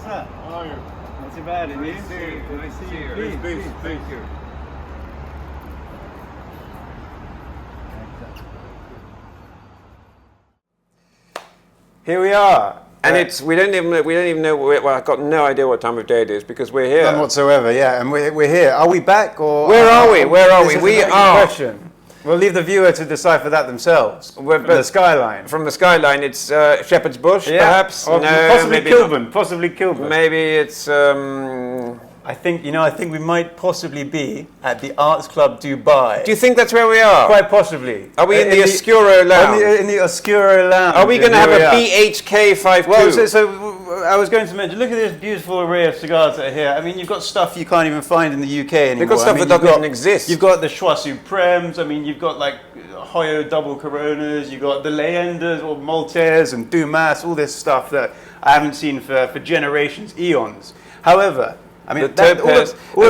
sir. How are you? Not too bad, and you? Nice to see you. Nice to see you. Please, thank you. Here we are, And we don't even know. Well, I've got no idea what time of day it is because we're here. none whatsoever. Yeah, and we're here. Are we back or Where are we? Where are this we? is a We very good are. question. We'll leave the viewer to decipher that themselves. But the skyline. From the skyline, it's Shepherd's Bush, Yeah, perhaps. or No, possibly maybe Kilburn. not. Possibly Kilburn. Maybe it's. I think we might possibly be at the Arts Club Dubai. Do you think that's where we are? Quite possibly. Are we in the Oscuro Lounge? In the Oscuro Lounge. Are we going to have a BHK 52? Well, so I was going to mention, look at this beautiful array of cigars that are here. I mean, you've got stuff you can't even find in the UK anymore. They've got stuff that doesn't even exist. You've got the Choix Supremes. I mean, you've got like Hoyo double Coronas. You've got the Leyendas or Maltese and Dumas, all this stuff that I haven't seen for generations, eons. However, I mean, all of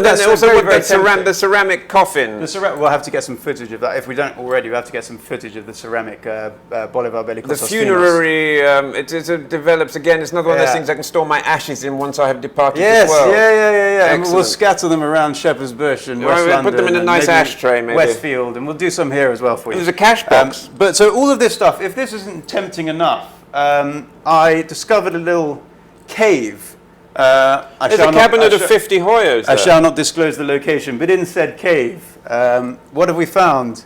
that's also with the ceramic coffin. We'll have to get some footage of that. If we don't already, we'll have to get some footage of the ceramic Bolivar Bellicose. The funerary, it develops again. It's another one of those things I can store my ashes in once I have departed this world. Yeah. And we'll scatter them around Shepherd's Bush and West London. Put them in a nice ashtray, maybe. Westfield, and we'll do some here as well for you. There's a cash box. But so all of this stuff, if this isn't tempting enough, I discovered a little cave. There's a cabinet of 50 Hoyos. I shall not disclose the location, but in said cave, what have we found?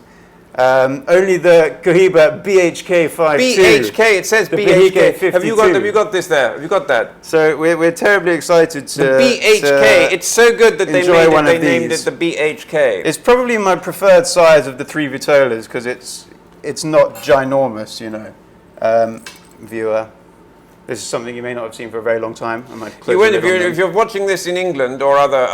Only the Cohiba BHK 52. BHK, it says BHK. Have you got this there? Have you got that? So we're terribly excited to. The BHK. It's so good that they named it the BHK. It's probably my preferred size of the three Vitolas because it's not ginormous, viewer. This is something you may not have seen for a very long time. I might close if you're watching this in England or other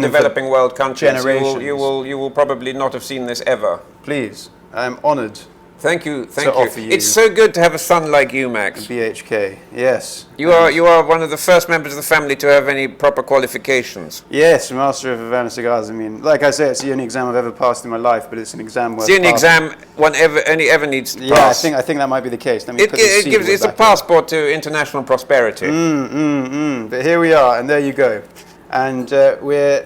developing world countries, you will probably not have seen this ever. Please, I'm honoured. Thank you. Offer you it's so good to have a son like you, Max. BHK, yes. You are one of the first members of the family to have any proper qualifications. Yes, Master of Havana Cigars. I mean, like I say, it's the only exam I've ever passed in my life, but it's an exam worth It's the only passing. exam one ever needs to pass. Yeah, I think that might be the case. It's a passport to international prosperity. But here we are, and there you go. And we're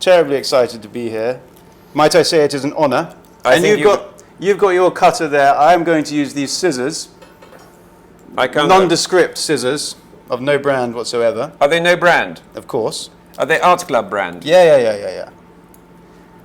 terribly excited to be here. Might I say it is an honour. You've got your cutter there. I'm going to use these scissors. Nondescript scissors of no brand whatsoever. Are they no brand? Of course. Are they Arts Club brand? Yeah.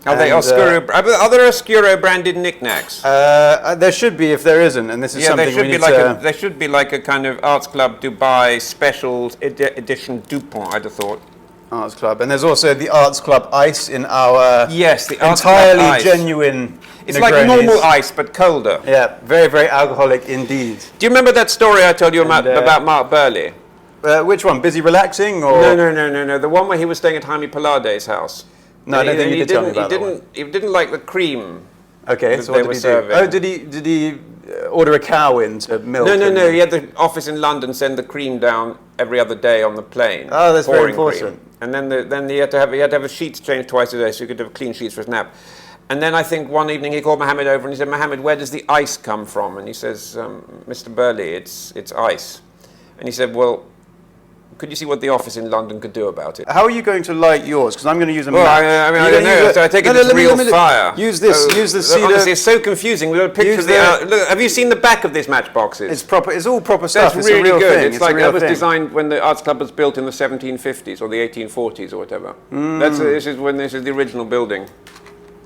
Are they Oscuro? Are there Oscuro branded knickknacks? There should be if there isn't, and this is something we need to... There should be like a kind of Arts Club Dubai special edition Dupont, I'd have thought. Arts Club, and there's also the Arts Club Ice in our the Arts entirely Club Ice. Genuine. It's like normal ice but colder. Yeah, very, very alcoholic indeed. Do you remember that story I told you about Mark Burley? Which one? Busy Relaxing or No. The one where he was staying at Jaime Pilade's house. No, I don't think you did tell me about that. He didn't like the cream. Okay, so what did he do? Oh, did he order a cow in to milk? No. He had the office in London send the cream down every other day on the plane. Oh, that's very important. Cream. And then he had to have his sheets changed twice a day, so he could have clean sheets for his nap. And then I think one evening he called Mohammed over and he said, "Mohammed, where does the ice come from?" And he says, "Mr. Burley, it's ice." And he said, "Well, could you see what the office in London could do about it?" How are you going to light yours? Because I'm going to use a match. I don't know. So I take it's real fire. Use this. Use the cedar. Honestly, it's so confusing. We've got a picture of look, have you seen the back of these matchboxes? It's proper. It's all proper stuff. It's really real good. Thing. It's like that was designed when the Arts Club was built in the 1750s or the 1840s or whatever. This is the original building.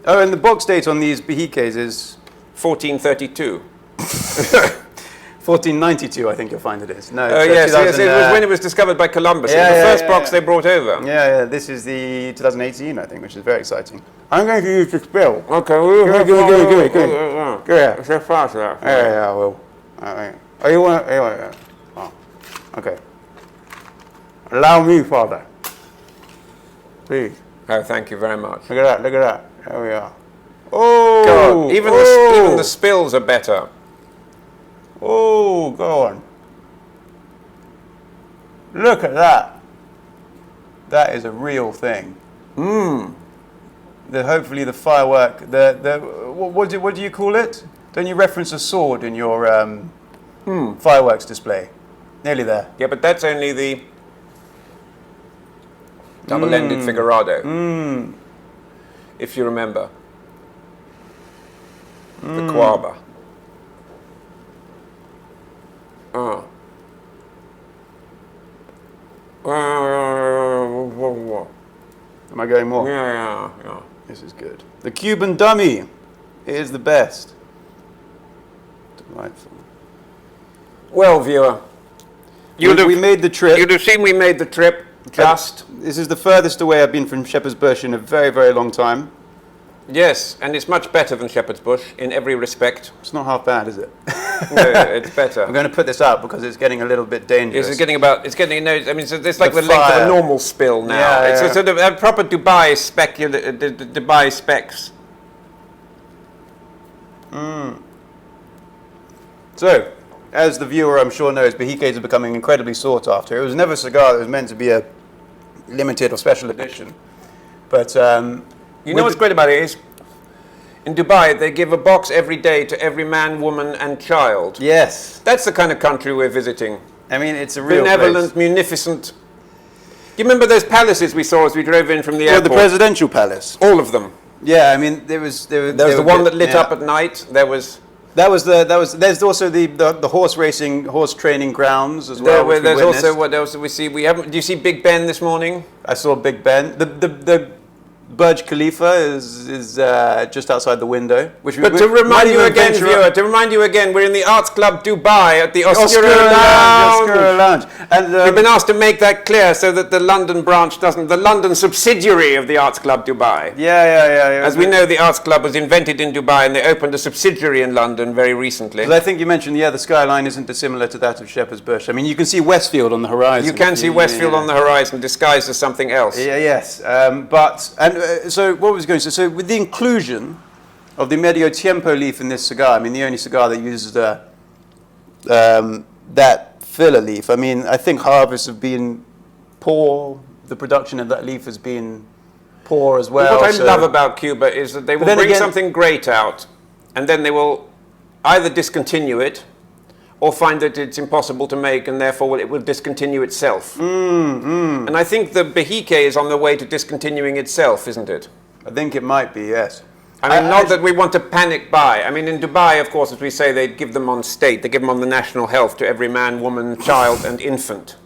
Oh, and the box date on these Behikes is 1432. 1492, I think you'll find it is. No. Yes, it was when it was discovered by Columbus. It was the first box they brought over. Yeah. This is the 2018, I think, which is very exciting. I'm going to use the spill. Okay. Go ahead. So fast there. Yeah, I will. Oh, you want? Oh, okay. Allow me, Father. Please. Oh, thank you very much. Look at that. There we are. Oh, God, even the spills are better. Oh, go on. Look at that. That is a real thing. Hopefully the firework. What do you call it? Don't you reference a sword in your fireworks display? Nearly there. Yeah, but that's only the Double-ended Figurado. If you remember. The Quaba. Oh. Am I going more? Yeah. This is good. The Cuban dummy. It is the best. Delightful. Well, viewer, We made the trip. you'd have seen we made the trip. Just. This is the furthest away I've been from Shepherd's Bush in a very, very long time. Yes, and it's much better than Shepherd's Bush in every respect. It's not half bad, is it? No, it's better. I'm going to put this up because it's getting a little bit dangerous. It's getting, I mean, so it's like the length fire. of a normal spill now. Yeah, It's yeah. a sort of a proper Dubai Dubai specs. So, as the viewer I'm sure knows, Behikes are becoming incredibly sought after. It was never a cigar that was meant to be a limited or special edition. But You know what's great about it is, in Dubai, they give a box every day to every man, woman, and child. yes, That's the kind of country we're visiting. I mean it's a real Benevolent, place. munificent. Do you remember those palaces we saw as we drove in from the Well, airport? the presidential palace. All of them. Yeah, I mean there was There was the one that lit up at night. There was. There's also the horse racing, horse training grounds as well. which we There's witnessed. also what else did we see? We haven't. Do you see Big Ben this morning? I saw Big Ben. The Burj Khalifa is just outside the window. Which But we to might remind you even again, venture viewer, up- to remind you again, we're in the Arts Club Dubai at the Oscuro Oscuro Lounge. Oscuro Lounge. And We've been asked to make that clear so that the London branch doesn't, the London subsidiary of the Arts Club Dubai. yeah. As we know, the Arts Club was invented in Dubai and they opened a subsidiary in London very recently. But I think you mentioned, the skyline isn't dissimilar to that of Shepherd's Bush. I mean, you can see Westfield on the horizon. You can see Westfield on the horizon disguised as something else. Yeah, yes. So what was going to say? So with the inclusion of the Medio Tiempo leaf in this cigar, I mean, the only cigar that uses that filler leaf, I mean, I think harvests have been poor. The production of that leaf has been poor as well. What I love about Cuba is that they will then bring again- something great out and then they will either discontinue it or find that it's impossible to make and therefore it will discontinue itself. And I think the Behike is on the way to discontinuing itself, isn't it? I think it might be, yes. I mean, not that we want to panic buy. I mean, in Dubai, of course, as we say, they give them on state. They give them on the national health to every man, woman, child, and infant.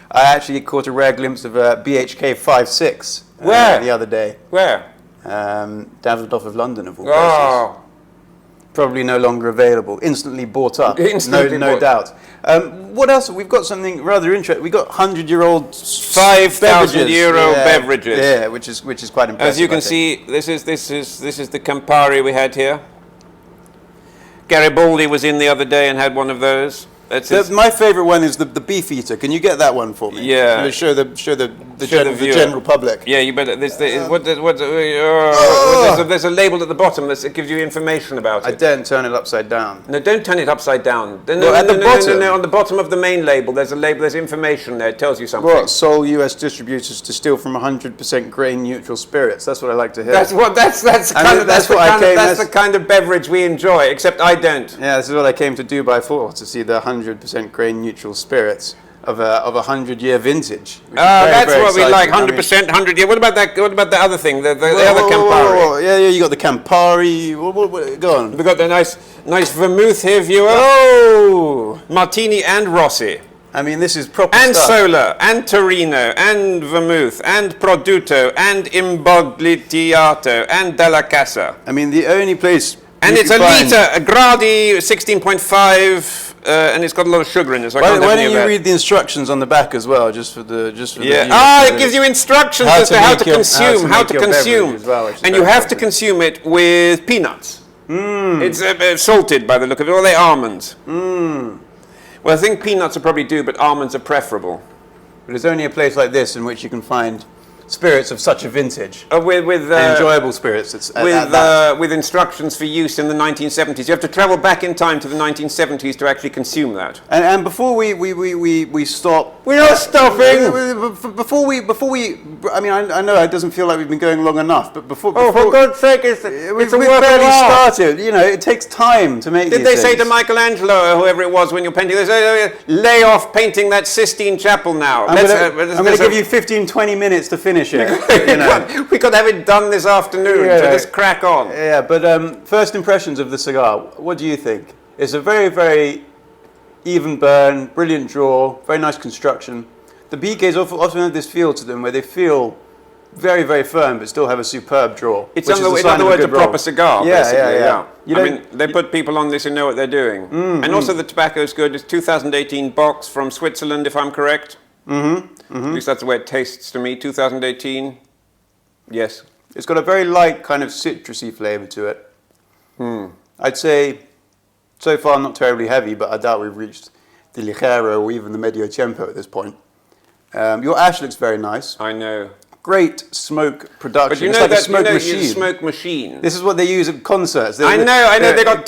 I actually caught a rare glimpse of a BHK 56 Where? the other day. Where? Down at the top of London, of all places. Oh, Probably no longer available. Instantly bought up. Instantly no bought. doubt. What else? We've got something rather interesting. We've got 100-year-old 5,000 euro beverages. Yeah, which is quite impressive. as you I can think. see, this is the Campari we had here. Garibaldi was in the other day and had one of those. That's his- My favourite one is the beef eater. Can you get that one for me? Yeah. To show the viewer. general public. Yeah, you better. There's a label at the bottom that gives you information about I it. daren't turn it upside down. No, don't turn it upside down. No, Well, at the bottom. on the bottom of the main label, there's a label. There's information there. It tells you something. What? Sole U.S. distributors to steal from 100% grain neutral spirits. That's what I like to hear. That's what. That's I mean, that's the kind of beverage we enjoy. Except I don't. Yeah, this is what I came to Dubai for, to see the 100% grain neutral spirits of a 100-year vintage. which is very, That's very what we like. exciting. 100%, 100 year. What about that? What about the other thing? The Whoa, other whoa, Campari. whoa, whoa. Yeah, you got the Campari. Go on. We've got the nice vermouth here, viewer. Oh, Martini and Rossi. I mean, this is proper And stuff. Solar, and Torino, and Vermouth, and Produtto, and Imboglitiato, and Della Casa. I mean, the only place. And you it's a can find- litre, a Gradi 16.5, and it's got a lot of sugar in it, so I Why, can't have why any don't of you that. read the instructions on the back as well, just for the Yeah. It gives you instructions as to how to consume, how to make your beverage as well, which is and very you have to important. consume it with peanuts. It's salted by the look of it, or are they almonds? Well, I think peanuts are probably due, but almonds are preferable. But there's only a place like this in which you can find spirits of such a vintage. With Enjoyable spirits. with instructions for use in the 1970s. You have to travel back in time to the 1970s to actually consume that. And before we stop We're not stopping. Before we, I mean, I know it doesn't feel like we've been going long enough, but before Oh, for God's sake, it's a we've work barely of art. started. You know, it takes time to make. Did they say to Michelangelo or whoever it was when you're painting, they say, lay off painting that Sistine Chapel now. I'm going to give you 15, 20 minutes to finish it. You know. We could have it done this afternoon, so just crack on. Yeah, but first impressions of the cigar, what do you think? It's a very, very even burn, brilliant draw, very nice construction. The BKs often have this feel to them where they feel very, very firm, but still have a superb draw. It's in other words a proper cigar, basically. Yeah. I mean, they put people on this who know what they're doing. And also the tobacco is good. It's 2018 box from Switzerland, if I'm correct. At least that's the way it tastes to me. 2018. Yes. It's got a very light kind of citrusy flavour to it. I'd say so far not terribly heavy, but I doubt we've reached the ligero or even the medio tempo at this point. Your ash looks very nice. I know. Great smoke production. But you it's know like that a smoke machine. it's a smoke machine. This is what they use at concerts. I know. They got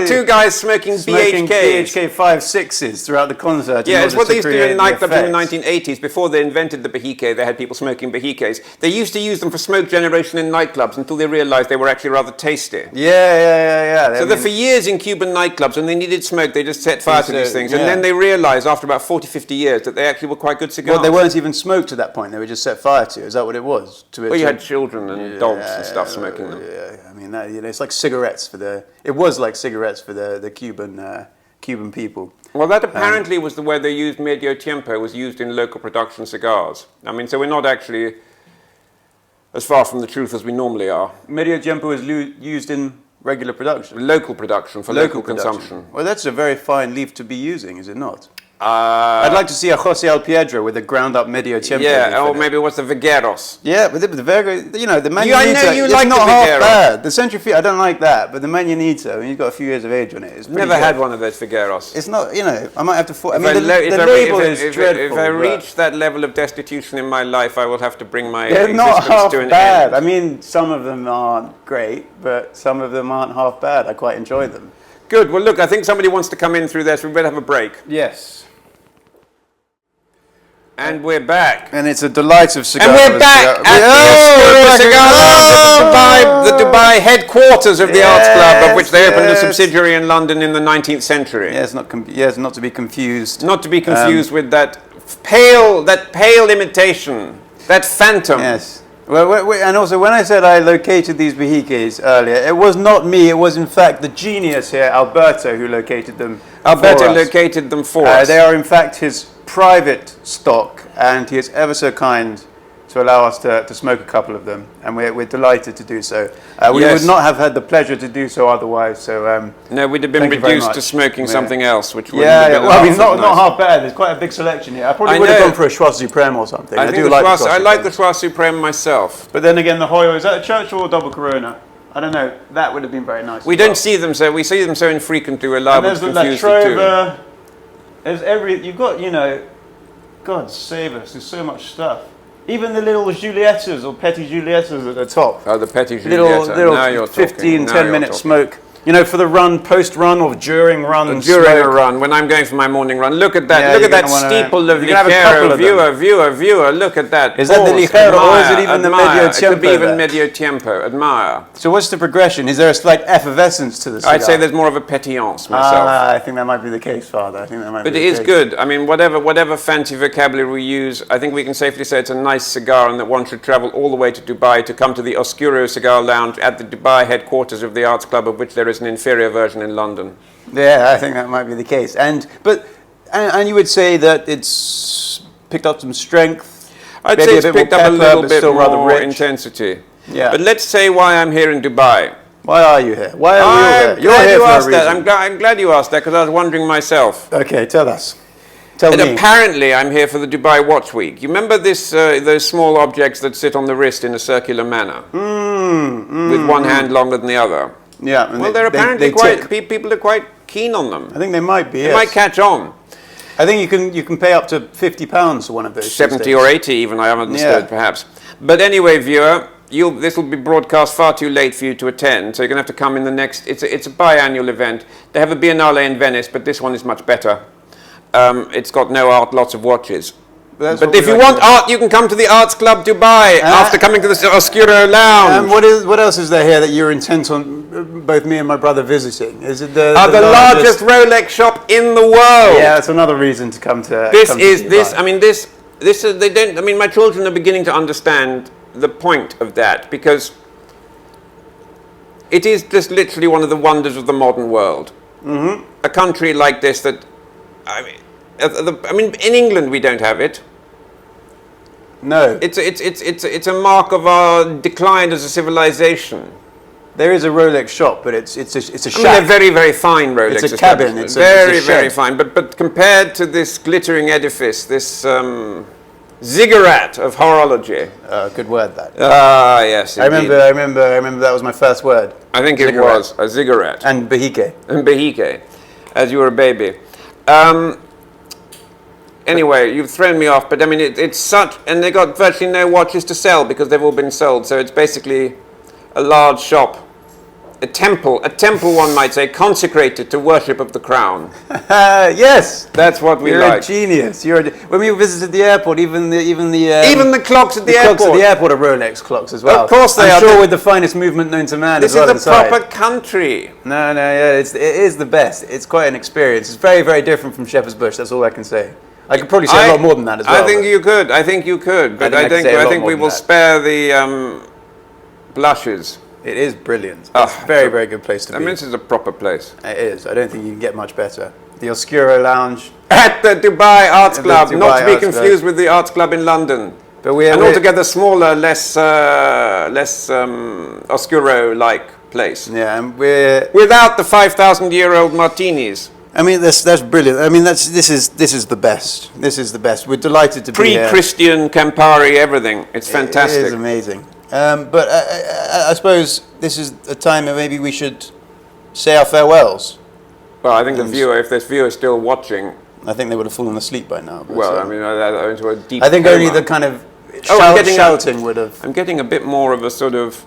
two guys smoking BHKs. BHK 5.6s throughout the concert. Yeah, it's what they used to do in nightclubs in the 1980s. Before they invented the BHK, they had people smoking BHKs. They used to use them for smoke generation in nightclubs until they realized they were actually rather tasty. Yeah. So for years in Cuban nightclubs, when they needed smoke, they just set fire to these things. And then they realized after about 40, 50 years that they actually were quite good cigars. Well, they weren't even smoked at that point. They were just set fire to. Is that what it was? Well, you had children and dogs and stuff smoking them. Yeah, I mean, it's like cigarettes for the. It was like cigarettes for the Cuban people. Well, that apparently was the way they used medio tiempo, was used in local production cigars. I mean, so we're not actually as far from the truth as we normally are. Medio tiempo is used in regular production. Local production for local consumption. Well, that's a very fine leaf to be using, is it not? I'd like to see a José Al Piedra with a ground up medio tiempo. Yeah, or maybe it was the Vigueros. Yeah, but the Vigueros, you know, the Manuelita, I know you it's like not the half Vigueros. bad. The Centrifuge, I don't like that, but the Manuelita, I mean, you've got a few years of age on it. It's Never had one of those Figueros. It's not, you know, I might have to. I If mean, I the lo- label is dreadful. If I reach that level of destitution in my life, I will have to bring my they're not existence half to an bad. end. I mean, some of them aren't great, but some of them aren't half bad. I quite enjoy them. Good. Well, look, I think somebody wants to come in through there, so we better have a break. Yes. And we're back. And it's a delight of cigar. And we're back at the Cigar Lounge at the Dubai headquarters of the Arts Club, of which they opened a subsidiary in London in the 19th century. Yes, not to be confused. Not to be confused with that pale imitation, that phantom. Yes. Well, and also, when I said I located these Behikes earlier, it was not me. It was, in fact, the genius here, Alberto, who located them. Alberto located them for us. They are, in fact, his private stock, and he is ever so kind to allow us to smoke a couple of them, and we're delighted to do so. We would not have had the pleasure to do so otherwise. So no, we'd have been reduced to smoking something else, which would have been well, I mean, not half bad. There's quite a big selection here. I probably would have gone for a Choix Supreme or something. I like the Choix Supreme myself. But then again, the Hoyo, is that a Churchill or double Corona? I don't know. That would have been very nice. We don't see them so. We see them so infrequently. We're liable to confuse the two. There's you've got, you know, God save us, there's so much stuff. Even the little Juliettas or Petit Juliettas at the top. Oh, the Petit Julietta. Little 15, 10-minute smoke. You know, for the run, post-run or during run. During a run, when I'm going for my morning run. Look at that. Yeah, look at that steeple of Ligero. Viewer. Look at that. Is that the Ligero or is it even the medio tiempo? It could be even medio tiempo. Admire. So what's the progression? Is there a slight effervescence to the cigar? I'd say there's more of a pétillance myself. I think that might be the case, Father. I think that might be the case. But it is good. I mean, whatever fancy vocabulary we use, I think we can safely say it's a nice cigar and that one should travel all the way to Dubai to come to the Oscuro Cigar Lounge at the Dubai headquarters of the Arts Club, of which there is an inferior version in London. Yeah, I think that might be the case. And you would say that it's picked up some strength. I'd say it's picked up a little bit more intensity. Yeah. But let's say why I'm here in Dubai. Why are you here? Why are you here? You're here for a reason. I'm glad you asked that because I was wondering myself. Okay, tell us. Tell me. Apparently, I'm here for the Dubai Watch Week. You remember those small objects that sit on the wrist in a circular manner, with one hand longer than the other? Yeah. Well, they're apparently people are quite keen on them. I think they might be. They might catch on. I think you can pay up to £50 for one of those. 70 or 80 even, I haven't understood, perhaps. But anyway, viewer, this will be broadcast far too late for you to attend, so you're going to have to come in the next. It's a biannual event. They have a biennale in Venice, but this one is much better. It's got no art, lots of watches. That's But what if we you like want to- art, you can come to the Arts Club Dubai after coming to the Oscuro Lounge. And what else is there here that you're intent on both me and my brother visiting? Is it the largest Rolex shop in the world. Yeah, that's another reason to come to. This come to is Dubai. this. I mean, this is. They don't. I mean, my children are beginning to understand the point of that because it is just literally one of the wonders of the modern world. Mm-hmm. A country like this that, I mean, in England we don't have it. No, It's a mark of our decline as a civilization. there is a Rolex shop, but it's a I shack. mean, they're very, very fine Rolex. It's a cabin, establishments. it's a very, shed. very fine. But compared to this glittering edifice, this ziggurat of horology. Good word that. Ah, yes. I Indeed. remember that was my first word. I think it Ziggurat. was a ziggurat. And Bahike. And Behike, as you were a baby. Anyway, you've thrown me off, but I mean, it's such, and they got virtually no watches to sell because they've all been sold. So it's basically a large shop, a temple, one might say, consecrated to worship of the crown. Yes, That's what we you're like. a genius. When we visited the airport, even the Even the clocks at the clocks airport. at the airport are Rolex clocks as well. Of course they I'm are. sure with the finest movement known to man This as well is a inside. proper country. No, yeah, it is the best. It's quite an experience. It's very, very different from Shepherd's Bush. That's all I can say. I could probably say a lot more than that as well. I think but- you could. I think you could. But I think I could say a I lot think more we than will that. spare the blushes. It is brilliant. It's Ah, a very, so- very good place to I be. mean, this is a proper place. It is. I don't think you can get much better. The Oscuro Lounge. At the Dubai Arts The Club, not Dubai to be Arts confused Club. with the Arts Club in London. But we're An altogether smaller, less Oscuro-like place. yeah, and we're. Without the 5,000-year-old martinis. I mean, that's brilliant. I mean, this is the best. This is the best. We're delighted to be here. Pre-Christian, Campari, everything. It's It fantastic. is amazing. But I suppose this is a time that maybe we should say our farewells. Well, I think the viewer, if this viewer is still watching, I think they would have fallen asleep by now. But, well, I mean, I into a deep I think coma. only the kind of I'm getting shouting would have. I'm getting a bit more of a sort of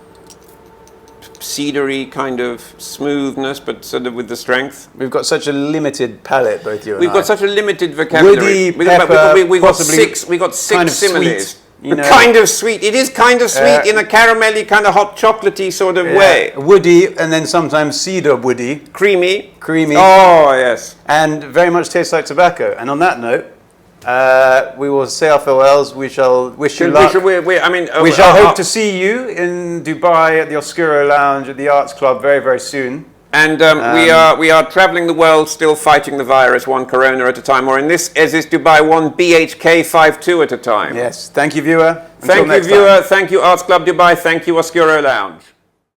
cedary kind of smoothness, but sort of with the strength. We've got such a limited palette, both you and We've I. got such a limited vocabulary. Woody, pepper, we got possibly six. We got six kind of similes. sweet, you know. Kind of sweet. It is kind of sweet in a caramelly, kind of hot chocolatey sort of way. Woody, and then sometimes cedar woody, Creamy. creamy, Oh yes. and very much tastes like tobacco. And on that note, we will say our farewells. We shall wish you luck. We shall hope to see you in Dubai at the Oscuro Lounge at the Arts Club very, very soon. And we are traveling the world, still fighting the virus, one corona at a time, or in this, as is Dubai, one BHK 52 at a time. Yes. Thank you, viewer. Until Thank you, next viewer. time. Thank you, Arts Club Dubai. Thank you, Oscuro Lounge.